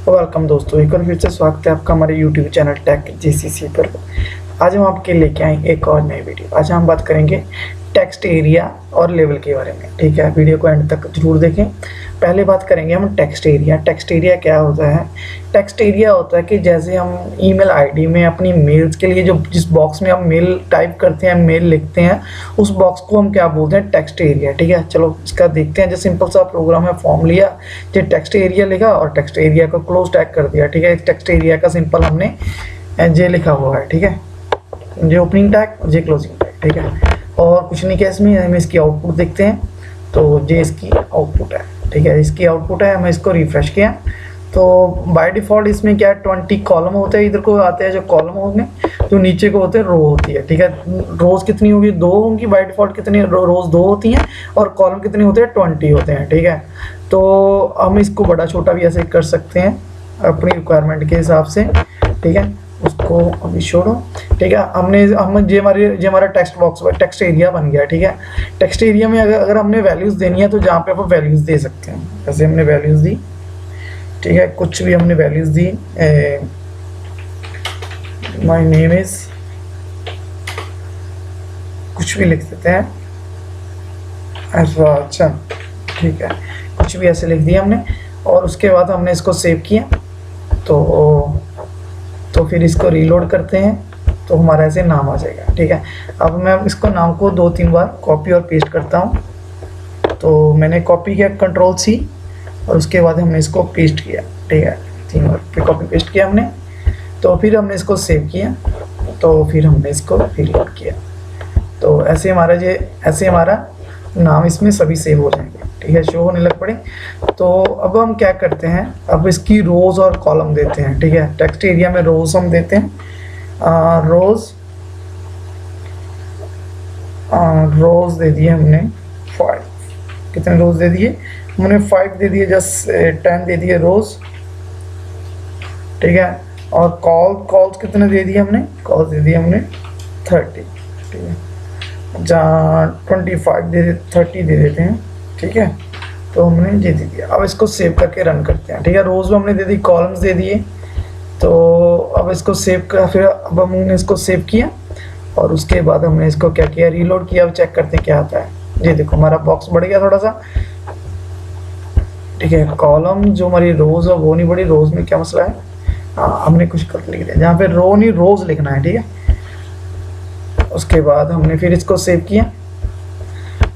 Welcome दोस्तों, एक बार फिर से स्वागत है आपका हमारे यूट्यूब चैनल टेक जीसीसी पर। आज हम आपके लेके आए एक और नई वीडियो। आज हम बात करेंगे टेक्स्ट एरिया और लेवल के बारे में। ठीक है, वीडियो को एंड तक जरूर देखें। पहले बात करेंगे हम टेक्स्ट एरिया। टेक्स्ट एरिया क्या होता है? टेक्स्ट एरिया होता है कि जैसे हम ईमेल आईडी में अपनी मेल्स के लिए जो जिस बॉक्स में हम मेल टाइप करते हैं, मेल लिखते हैं, उस बॉक्स को हम क्या बोलते हैं? Text area. ठीक है, चलो इसका देखते हैं। जो सिंपल सा प्रोग्राम है, फॉर्म लिया, जो टेक्स्ट एरिया लिखा और टेक्स्ट एरिया को क्लोज टैग कर दिया। ठीक है, टेक्स्ट एरिया का सिंपल हमने जे लिखा हुआ है। ठीक है, जे ओपनिंग टैग, जे क्लोजिंग टैग। ठीक है, और कुछ नहीं किया इसमें। हम इसकी आउटपुट देखते हैं, तो जे इसकी आउटपुट है। ठीक है, इसकी आउटपुट है। हमें इसको रिफ्रेश किया तो बाय डिफ़ॉल्ट इसमें क्या है, 20 कॉलम होते हैं। इधर को आते हैं जो कॉलम होंगे, जो नीचे को होते हैं रो होती है। ठीक है, रोज़ कितनी होगी? 2 होंगी। बाय डिफ़ॉल्ट कितनी रोज़ 2 होती हैं और कॉलम कितने होते हैं? 20 होते हैं। ठीक है, तो हम इसको बड़ा छोटा भी ऐसे कर सकते हैं अपनी रिक्वायरमेंट के हिसाब से। ठीक है, उसको अभी छोड़ो। ठीक है, हम जे हमारा टेक्स्ट बॉक्स टेक्स्ट एरिया बन गया। ठीक है, टेक्स्ट एरिया में अगर हमने वैल्यूज़ देनी है तो जहाँ पे आप वैल्यूज़ दे सकते हैं। जैसे हमने वैल्यूज़ दी, ठीक है, कुछ भी हमने values the. My name is, कुछ भी लिख देते हैं, अच्छा। ठीक है, कुछ भी ऐसे लिख दिया हमने और उसके बाद हमने इसको सेव किया। तो फिर इसको रीलोड करते हैं तो हमारा ऐसे नाम आ जाएगा। ठीक है, अब मैं इसको नाम को 2-3 बार कॉपी और पेस्ट करता हूँ। तो मैंने कॉपी किया, Ctrl+C, और उसके बाद हमने इसको पेस्ट किया। ठीक है, 3 बार फिर कॉपी पेस्ट किया हमने। तो फिर हमने इसको सेव किया, तो फिर हमने इसको रीलोड किया। तो ऐसे हमारा नाम इसमें सभी सेव हो जाएंगे। ठीक है, शो होने लग पड़े। तो अब हम क्या करते हैं, अब इसकी रोज़ और कॉलम देते हैं। ठीक है, टेक्स्ट एरिया में रोज़ हम देते हैं। रोज़ दे दिए हमने 5। कितने रोज़ दे दिए हमने? 5 दे दिए, जस्ट 10 दे दिए रोज़। ठीक है, और कॉल्स कितने दे दिए हमने? कॉल्स दे दिए हमने 30। ठीक है, जहाँ 25 दे 30 दे देते हैं। ठीक है, तो हमने ये दे दिया। अब इसको सेव करके रन करते हैं। ठीक है, रोज़ में हमने दे दी, कॉलम्स दे दिए। तो अब इसको सेव कर, फिर अब हमने इसको सेव किया और उसके बाद हमने इसको क्या किया? रीलोड किया। अब चेक करते हैं क्या आता है। ये देखो, हमारा बॉक्स बढ़ गया थोड़ा सा। ठीक है, कॉलम जो हमारी रोज़ है वो नहीं बढ़ी। रोज़ में क्या मसला है? हाँ, हमने कुछ कर लिख दिया जहाँ पे रो नहीं, रोज़ लिखना है। ठीक है, उसके बाद हमने फिर इसको सेव किया।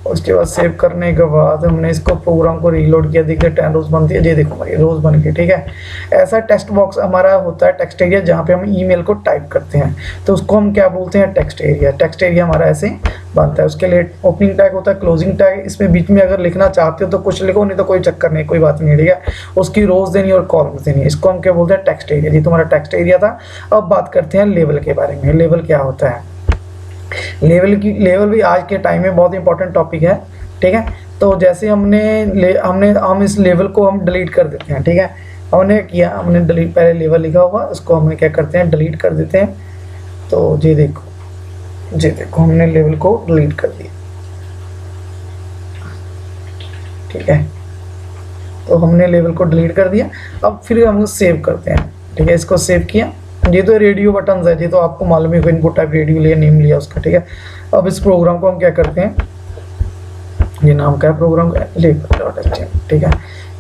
उसके बाद सेव करने के बाद हमने इसको प्रोग्राम को रीलोड किया। देखिए 10 रोज़ बनती है। ये देखो हमारी रोज़ बन गई। ठीक है, ऐसा टेक्स्ट बॉक्स हमारा होता है, टेक्स्ट एरिया, जहाँ पे हम ईमेल को टाइप करते हैं। तो उसको हम क्या बोलते हैं? Text area. टेक्स्ट एरिया हमारा ऐसे बनता है। उसके लिए ओपनिंग टैग होता है, क्लोजिंग टैग। इसमें बीच में अगर लिखना चाहते हो तो कुछ लिखो, नहीं तो कोई चक्कर नहीं, कोई बात नहीं। ठीक है, उसकी रोज़ देनी और कॉलम्स देनी। इसको हम क्या बोलते हैं? Text area. जी, तुम्हारा टेक्स्ट एरिया था। अब बात करते हैं लेवल के बारे में। लेवल क्या होता है? लेवल भी आज के टाइम में बहुत इंपॉर्टेंट टॉपिक है। ठीक है, तो जैसे हम इस लेवल को हम डिलीट कर देते हैं। ठीक है, हमने डिलीट, पहले लेवल लिखा हुआ, उसको हमने क्या करते हैं? डिलीट कर देते हैं। तो ये देखो हमने लेवल को डिलीट कर दिया। ठीक है, तो हमने लेवल को डिलीट कर दिया। अब फिर हम सेव करते हैं। ठीक है, इसको सेव किया। ये तो रेडियो बटन है, ये तो आपको मालूम है, इनपुट टाइप रेडियो लिया, नेम लिया उसका। ठीक है, अब इस प्रोग्राम को हम क्या करते हैं? ये नाम का है प्रोग्राम का, level.html। ठीक है,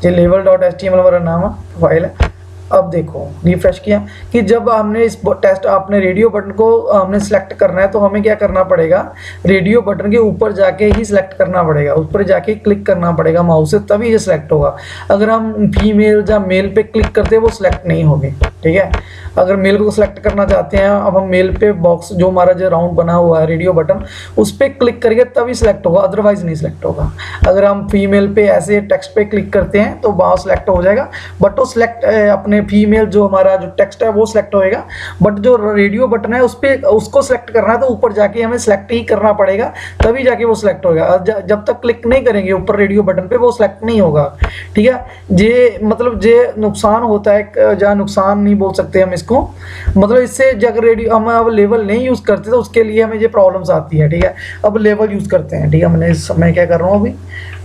ये level.html हमारा नाम है, फाइल है। अब देखो, रिफ्रेश किया कि जब हमने इस टेस्ट आपने रेडियो बटन को हमने सेलेक्ट करना है तो हमें क्या करना पड़ेगा? रेडियो बटन के ऊपर जाके ही सिलेक्ट करना पड़ेगा, ऊपर जाके क्लिक करना पड़ेगा माउस से, तभी ये सिलेक्ट होगा। अगर हम फीमेल या मेल पे क्लिक करते हैं वो सिलेक्ट नहीं होगी। ठीक है, अगर मेल को सिलेक्ट करना चाहते हैं, अब हम मेल पे बॉक्स जो हमारा जो राउंड बना हुआ है रेडियो बटन, उस पर क्लिक करेंगे तभी सिलेक्ट होगा, अदरवाइज नहीं सिलेक्ट होगा। अगर हम फीमेल पे ऐसे टेक्स्ट पे क्लिक करते हैं तो वहाँ सिलेक्ट हो जाएगा, बट वो सिलेक्ट अपने फीमेल जो हमारा जो टेक्स्ट है वो सिलेक्ट होएगा, बट जो रेडियो बटन है उस पर उसको सिलेक्ट करना है तो ऊपर जाके हमें सिलेक्ट ही करना पड़ेगा, तभी जाके वो सिलेक्ट होगा। जब तक क्लिक नहीं करेंगे ऊपर रेडियो बटन पे वो सिलेक्ट नहीं होगा। ठीक है, ये मतलब ये नुकसान होता है, जहाँ नुकसान नहीं बोल सकते हम इसको, मतलब इससे जब रेडियो हम अब लेवल नहीं यूज़ करते तो उसके लिए हमें ये प्रॉब्लम्स आती है। ठीक है, अब लेवल यूज़ करते हैं। ठीक है, मैं क्या कर रहा हूँ, अभी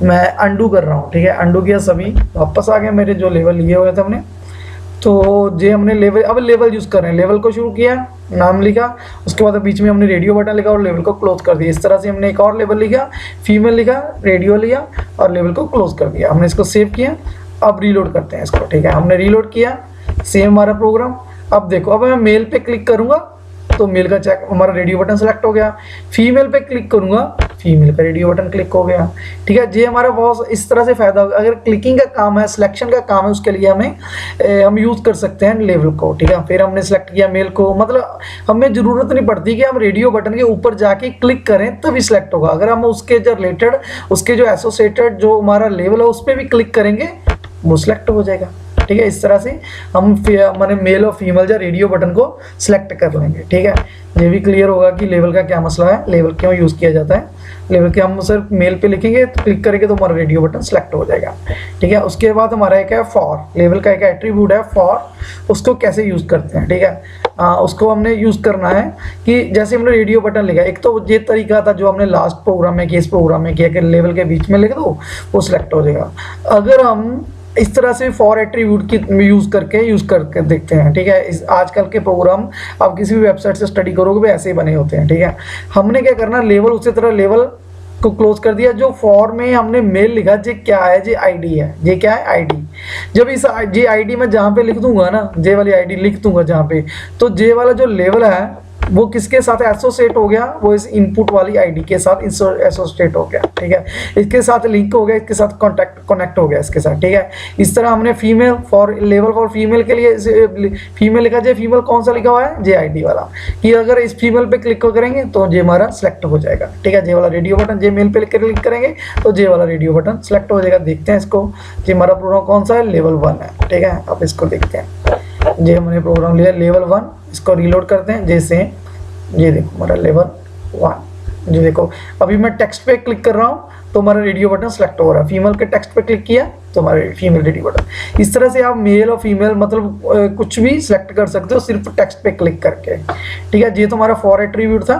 मैं अंडू कर रहा हूँ। ठीक है, अंडू किया, सभी वापस आ गए मेरे जो लेवल लिए हुए थे हमने। तो जे हमने लेवल, अब लेवल यूज़ कर रहे हैं, लेवल को शुरू किया, नाम लिखा, उसके बाद बीच में हमने रेडियो बटन लिखा और लेवल को क्लोज कर दिया। इस तरह से हमने एक और लेवल लिखा, फीमेल लिखा, रेडियो लिया और लेवल को क्लोज कर दिया। हमने इसको सेव किया, अब रीलोड करते हैं इसको, ठीक है। हमने रीलोड किया, सेम हमारा प्रोग्राम। अब देखो, अब मैं मेल पे क्लिक करूंगा तो मेल का चेक हमारा रेडियो बटन सेलेक्ट हो गया, फीमेल पे क्लिक करूंगा फीमेल का रेडियो बटन क्लिक हो गया, ठीक है। ये हमारा बहुत इस तरह से फायदा होगा। अगर क्लिकिंग का काम है, सिलेक्शन का काम है, उसके लिए हम यूज कर सकते हैं लेवल को, ठीक है। फिर हमने सेलेक्ट किया मेल को, मतलब हमें जरूरत नहीं पड़ती कि हम रेडियो बटन के ऊपर जाके क्लिक करें तभी सिलेक्ट होगा। अगर हम उसके जो रिलेटेड, उसके जो एसोसिएटेड जो हमारा लेवल है उस पर भी क्लिक करेंगे वो सिलेक्ट हो जाएगा, ठीक है। इस तरह से हम मैंने मेल और फीमेल या रेडियो बटन को सिलेक्ट कर लेंगे, ठीक है। ये भी क्लियर होगा कि लेवल का क्या मसला है, लेवल क्यों यूज़ किया जाता है। लेवल के हम सिर्फ मेल पे लिखेंगे, क्लिक करेंगे तो हमारा रेडियो बटन सिलेक्ट हो जाएगा, ठीक है। उसके बाद हमारा एक है फॉर, लेवल का एक एट्रीब्यूट है फॉर, उसको कैसे यूज़ करते हैं, ठीक है। उसको हमने यूज़ करना है कि जैसे हमने रेडियो बटन लिखा, एक तो ये तरीका था जो हमने लास्ट प्रोग्राम में किया, इस प्रोग्राम में किया कि लेवल के बीच में लिख दो वो सिलेक्ट हो जाएगा। अगर हम इस तरह से फॉर एट्रीब्यूट की यूज़ करके देखते हैं, ठीक है। इस आजकल के प्रोग्राम आप किसी भी वेबसाइट से स्टडी करोगे भी ऐसे ही बने होते हैं, ठीक है। हमने क्या करना, लेवल उसी तरह लेवल को क्लोज कर दिया। जो फॉर में हमने मेल लिखा, ये क्या है, ये आईडी है, ये क्या है आईडी। जब इस जे आईडी में जहाँ पे लिख दूंगा ना, जे वाली आईडी लिख दूंगा जहाँ पे, तो जे वाला जो लेवल है वो किसके साथ एसोसिएट हो गया, वो इस इनपुट वाली आईडी के साथ एसोसिएट हो गया, ठीक है। इसके साथ लिंक हो गया, इसके साथ कनेक्ट हो गया इसके साथ, ठीक है। इस तरह हमने female for level for female के लिए फीमेल लिखा जाए, फीमेल कौन सा लिखा हुआ है, जे आईडी वाला, कि अगर इस फीमेल पे क्लिक करेंगे तो जे हमारा सिलेक्ट हो जाएगा, ठीक है। जे वाला रेडियो बटन, जे मेल पे क्लिक करेंगे तो जे वाला रेडियो बटन सिलेक्ट हो जाएगा। देखते हैं इसको, जे हमारा प्रोग्राम कौन सा है, लेवल 1 है, ठीक है। अब इसको देखते हैं, जे हमने प्रोग्राम लिया लेवल 1, इसको रीलोड करते हैं। जैसे ये देखो हमारा लेवल 1, जो देखो अभी मैं टेक्स्ट पे क्लिक कर रहा हूँ तो हमारा रेडियो बटन सेलेक्ट हो रहा है। फीमेल के टेक्स्ट पे क्लिक किया तो हमारा फीमेल रेडियो बटन। इस तरह से आप मेल और फीमेल मतलब कुछ भी सिलेक्ट कर सकते हो सिर्फ टेक्स्ट पे क्लिक करके, ठीक है। ये तो हमारा फॉर एट्रीब्यूट था।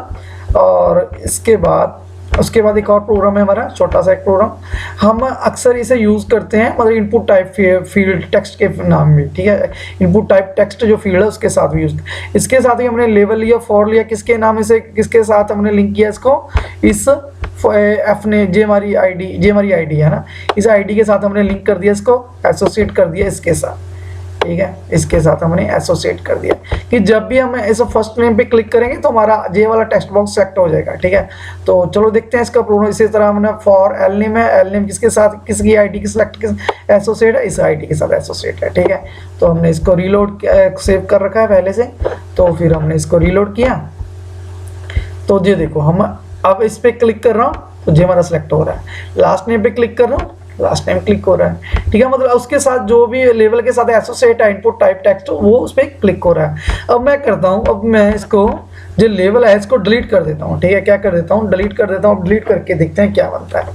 और उसके बाद एक और प्रोग्राम है हमारा, छोटा सा एक प्रोग्राम, हम अक्सर इसे यूज़ करते हैं मतलब इनपुट टाइप फील्ड टेक्स्ट के नाम में, ठीक है। इनपुट टाइप टेक्स्ट जो फील्ड है उसके साथ भी यूज, इसके साथ ही हमने लेवल लिया, फॉर लिया, किसके नाम से, किसके साथ हमने लिंक किया इसको, इस एफ ने, जे हमारी आईडी है ना, इस आईडी के साथ हमने लिंक कर दिया, इसको एसोसिएट कर दिया इसके साथ, ठीक है। इसके साथ हमने एसोसिएट कर दिया कि जब भी हम इस फर्स्ट नेम पे क्लिक करेंगे तो हमारा जे वाला टेक्स्ट बॉक्स सेलेक्ट हो जाएगा, ठीक है। तो चलो देखते हैं इसका प्रोग्राम। इसी तरह हमने फॉर एल नेम है, एल नेम किसके साथ, किसकी आईडी की सिलेक्ट एसोसिएट है, इस आईडी के साथ एसोसिएट है, ठीक है। तो हमने इसको रीलोड सेव कर रखा है पहले से, तो फिर हमने इसको रीलोड किया तो ये देखो हम अब इस पे क्लिक कर रहा हूँ तो जे हमारा सिलेक्ट हो रहा है। लास्ट नेम पे क्लिक कर रहा हूँ, लास्ट टाइम क्लिक हो रहा है, ठीक है। मतलब उसके साथ जो भी लेवल के साथ एसोसिएट है इनपुट टाइप टेक्स्ट वो उस पर क्लिक हो रहा है। अब मैं करता हूँ, अब मैं इसको जो लेवल है इसको डिलीट कर देता हूँ, ठीक है। क्या कर देता हूँ, डिलीट कर देता हूँ। डिलीट करके देखते हैं क्या बनता है,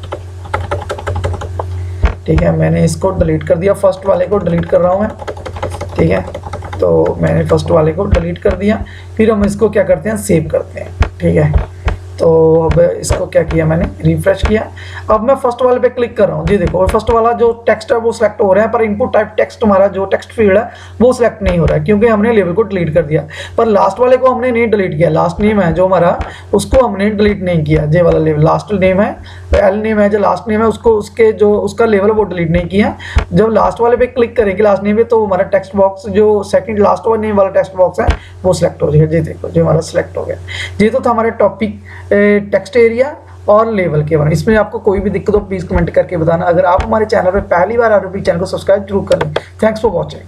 ठीक है। मैंने इसको डिलीट कर दिया, फर्स्ट वाले को डिलीट कर रहा हूँ मैं, ठीक है। तो मैंने फर्स्ट वाले को डिलीट कर दिया। फिर हम इसको क्या करते हैं, सेव करते हैं, ठीक है। तो अब इसको क्या किया मैंने, रिफ्रेश किया। अब मैं फर्स्ट वाले पे क्लिक कर रहा हूँ, जी देखो फर्स्ट वाला जो टेक्स्ट है वो सिलेक्ट हो रहा है, पर इनपुट टाइप टेक्स्ट हमारा जो टेक्स्ट फील्ड है वो सिलेक्ट नहीं हो रहा है क्योंकि हमने लेवल को डिलीट कर दिया। पर लास्ट वाले को हमने नहीं डिलीट किया, लास्ट नेम है जो हमारा उसको हमने डिलीट नहीं किया। जे वाला लेवल लास्ट नेम है, एल नेम है जो लास्ट नेम है, उसको उसके जो उसका लेवल वो डिलीट नहीं किया। जब लास्ट वाले पे क्लिक करेंगे लास्ट नेम पे तो हमारा टेक्स्ट बॉक्स जो सेकंड लास्ट वाला नेम वाला टेक्स्ट बॉक्स है वो सिलेक्ट हो जाएगा। जी देखो जो हमारा सिलेक्ट हो गया। ये तो था हमारे टॉपिक टेक्स्ट एरिया और लेवल के बारे में। इसमें आपको कोई भी दिक्कत हो प्लीज़ कमेंट करके बताना। अगर आप हमारे चैनल पर पहली बार आ रहे हो प्लीज़ चैनल को सब्सक्राइब जरूर करें। Thanks for watching.